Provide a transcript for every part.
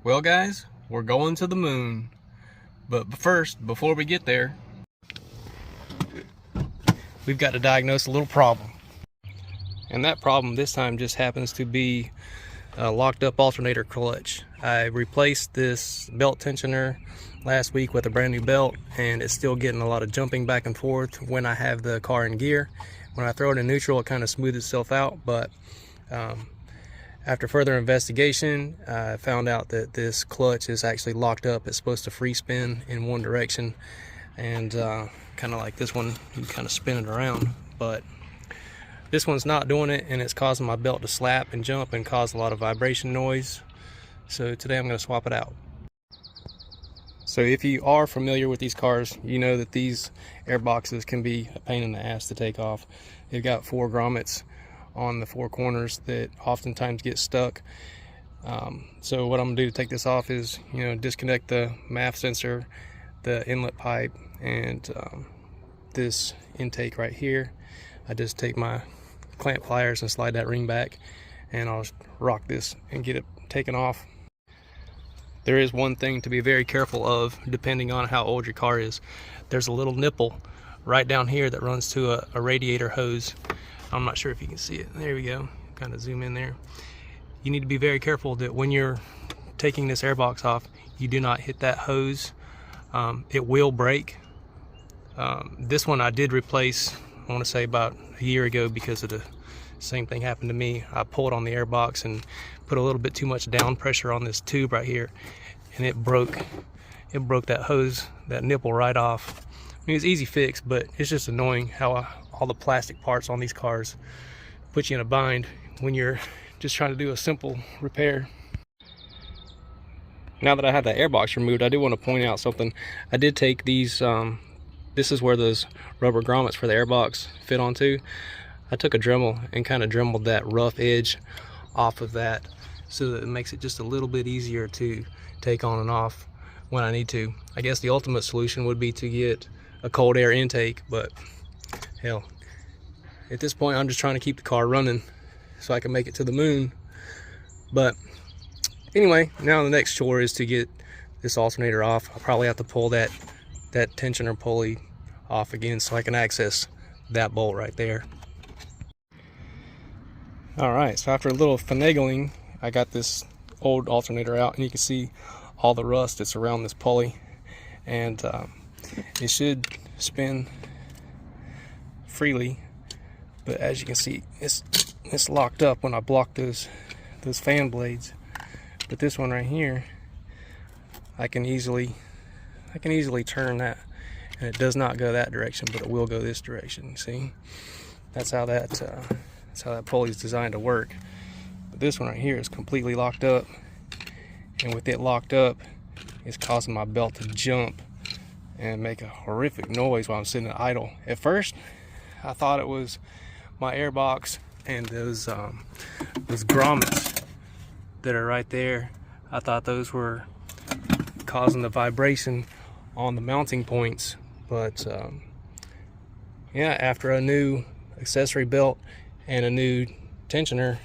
Well guys, we're going to the moon. But first, before we get there, we've got to diagnose a little problem. And that problem this time just happens to be a locked up alternator clutch. I replaced this belt tensioner last week with a brand new belt, and it's still getting a lot of jumping back and forth when I have the car in gear. When I throw it in neutral, it kind of smooths itself out, but after further investigation, I found out that this clutch is actually locked up. It's supposed to free spin in one direction, and kind of like this one, you kind of spin it around, but this one's not doing it, and it's causing my belt to slap and jump and cause a lot of vibration noise. So today I'm going to swap it out. So if you are familiar with these cars, you know that these air boxes can be a pain in the ass to take off. They've got 4 grommets on the 4 corners that oftentimes get stuck. So what I'm gonna do to take this off is, disconnect the MAF sensor, the inlet pipe, and this intake right here. I just take my clamp pliers and slide that ring back, and I'll rock this and get it taken off. There is one thing to be very careful of depending on how old your car is. There's a little nipple right down here that runs to a radiator hose. I'm not sure if you can see it. There we go. Kind of zoom in there. You need to be very careful that when you're taking this airbox off, you do not hit that hose. It will break. This one I did replace, I want to say about a year ago, because of the same thing happened to me. I pulled on the airbox and put a little bit too much down pressure on this tube right here, and it broke that hose, that nipple right off. I mean, it's easy fix, but it's just annoying how all the plastic parts on these cars put you in a bind when you're just trying to do a simple repair. Now that I have that airbox removed, I do want to point out something. I did take these, this is where those rubber grommets for the airbox fit onto. I took a Dremel and kind of dremeled that rough edge off of that, so that it makes it just a little bit easier to take on and off when I need to. I guess the ultimate solution would be to get a cold air intake, but hell, at this point I'm just trying to keep the car running so I can make it to the moon. But anyway, now the next chore is to get this alternator off. I'll probably have to pull that tensioner pulley off again so I can access that bolt right there. Alright, so after a little finagling, I got this old alternator out, and you can see all the rust that's around this pulley, and it should spin freely, but as you can see, it's locked up when I block those fan blades. But this one right here, I can easily turn that, and it does not go that direction, but it will go this direction. See, that's how that pulley is designed to work. But this one right here is completely locked up, and with it locked up, it's causing my belt to jump and make a horrific noise while I'm sitting idle. At first, I thought it was my airbox and those grommets that are right there. I thought those were causing the vibration on the mounting points, but yeah, after a new accessory belt and a new tensioner,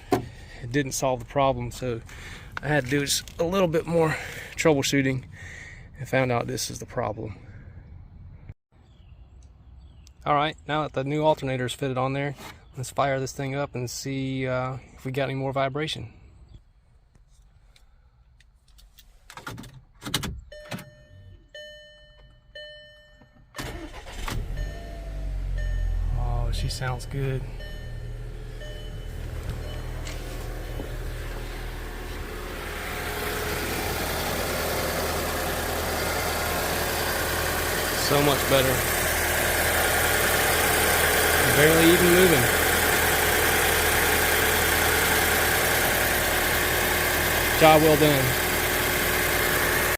it didn't solve the problem. So I had to do just a little bit more troubleshooting and found out this is the problem. Alright, now that the new alternator is fitted on there, let's fire this thing up and see if we got any more vibration. Oh, she sounds good. So much better. Barely even moving. Job well done.